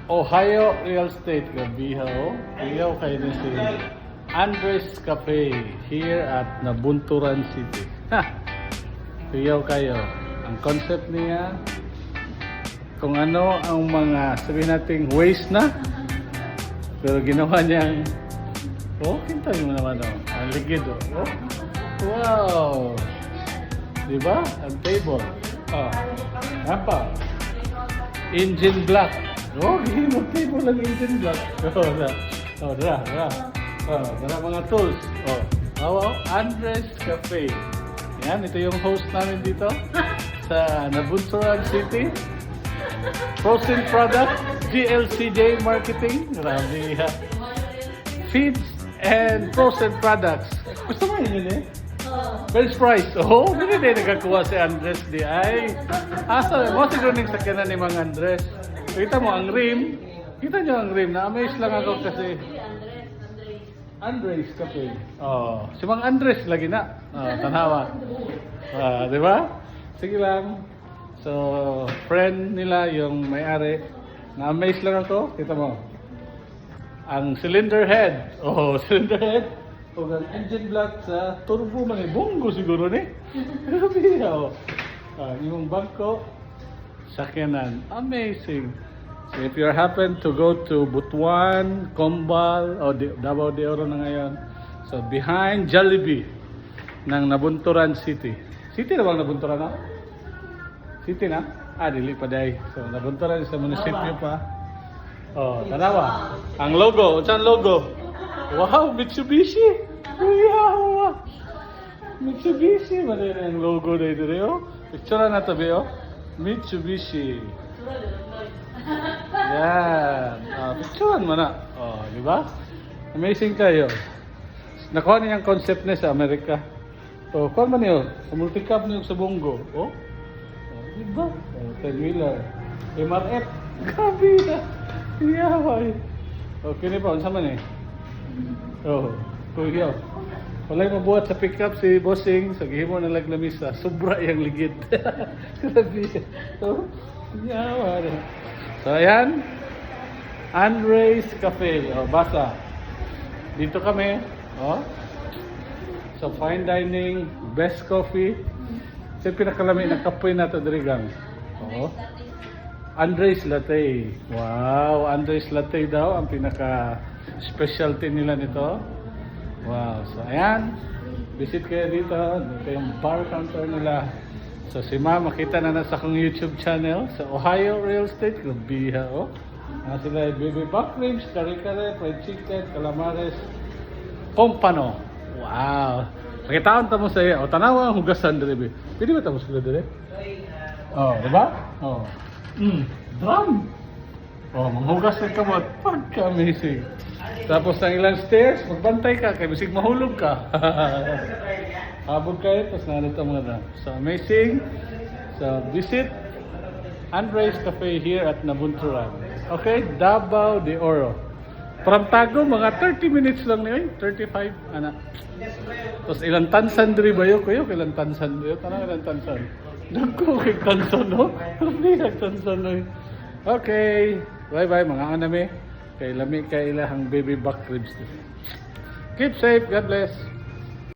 Ohio Real Estate. Gabiha o. Iyaw kayo din si Andres Cafe here at Nabunturan City. Ha! Iyaw kayo. Ang concept niya, kung ano ang mga sabihin nating waste na, pero ginawa niyang, oh, kintayin mo naman oh. Ang ligid oh. Oh. Wow! Diba? Ang table. Oh. Apa? Engine block. Oh, hinog table ang engine block. Oh, na. Oh, dara. Oh, dara mga tools. Oh. Oh, Andres Cafe. Yan, ito yung host namin dito sa Nabunturan City. Frozen product, GLCJ Marketing. Grabe ha. Feeds and frozen products. Gusto mo yun eh? French fries. Oh, hindi din nagkakuha si Andres di ay. Asa, mo siguro ning sakyanan ni Mang Andres. Kita mo ang rim. Kita nyo ang rim. Na-amaze lang ako kasi. Andres Cafe. Oh, si Mang Andres lagi na. Oh, tanawa. Di ba? Sige lang. So, friend nila yung may-ari. Na-amaze lang ako. Kita mo. Ang cylinder head. Oh, cylinder head. O ang engine block sa turbo man. Bongo siguro ni. Grabe oh. Yung bangko. Sakyanan. Amazing. So, if you happen to go to Butuan, Combal, o Davao de Oro na ngayon. So, behind Jollibee ng Nabunturan City. City na bang Nabunturan na? City na? Dili pa day. So, Nabunturan sa munisipyo pa. Oh, tanawa. Ang logo. Saan logo? Wow, Mitsubishi. Wow. Mitsubishi. Mali na yung logo na ito. Oh. Picture na tabi, oh. Mitsubishi. Yan. Picturean mo na. Oh, di ba? Amazing kayo. Nakuha niya ang concept niya sa Amerika. Oh, kuha man niyo. Sa multicab niyo sa Bongo. Oh. Di ba? 10-wheeler. MRF. Grabe na. Iyaway. Okay na pa. Unsa man eh? Oh. Kuya. Walay mabuhat sa pickup si Bossing. Sa gihimo na laglamisa. Sobra yung ligid. Grabe. So, iyaway. So, ayan. Andres Cafe. O, basa. Dito kami. O. So, fine dining. Best coffee. Sa pinakalamig na kapoy na ito, Dirigang. O. Andres Latte. Wow. Andres Latte daw. Ang pinaka-specialty nila nito. Wow. So, ayan. Visit kayo dito. Dito yung bar counter nila. So si Ma'am, makita na nasa akong YouTube channel sa Ohio Real Estate. Grabiha, oh. Sila baby back ribs, kare-kare, fried chicken, calamares, pompano. Wow. Pakitaon tamo sa iyo. O, tanawa ang hugasan diri. Pwede ba tamo sila diri? Oh, di ba? Oh. Drum. Oh, manghugas ng kamot. Pagka-amazing. Tapos ng ilang stairs, magbantay ka, kaya bisig mahulog ka. Habog kayo, tapos nanito mga na. So, amazing. So, visit Andres Cafe here at Nabunturan. Okay, Davao de Oro. From Tago, mga 30 minutes lang niyo. 35, anak. Tapos ilang tansan diri ba yun? Kayo, ilang tansan diri? Tanang ilang tansan? Nagko, kay tansan, no? Hindi, tansan, no? Okay. Bye-bye, mga aname. Kay lami kay ilahang baby back ribs. Keep safe. God bless.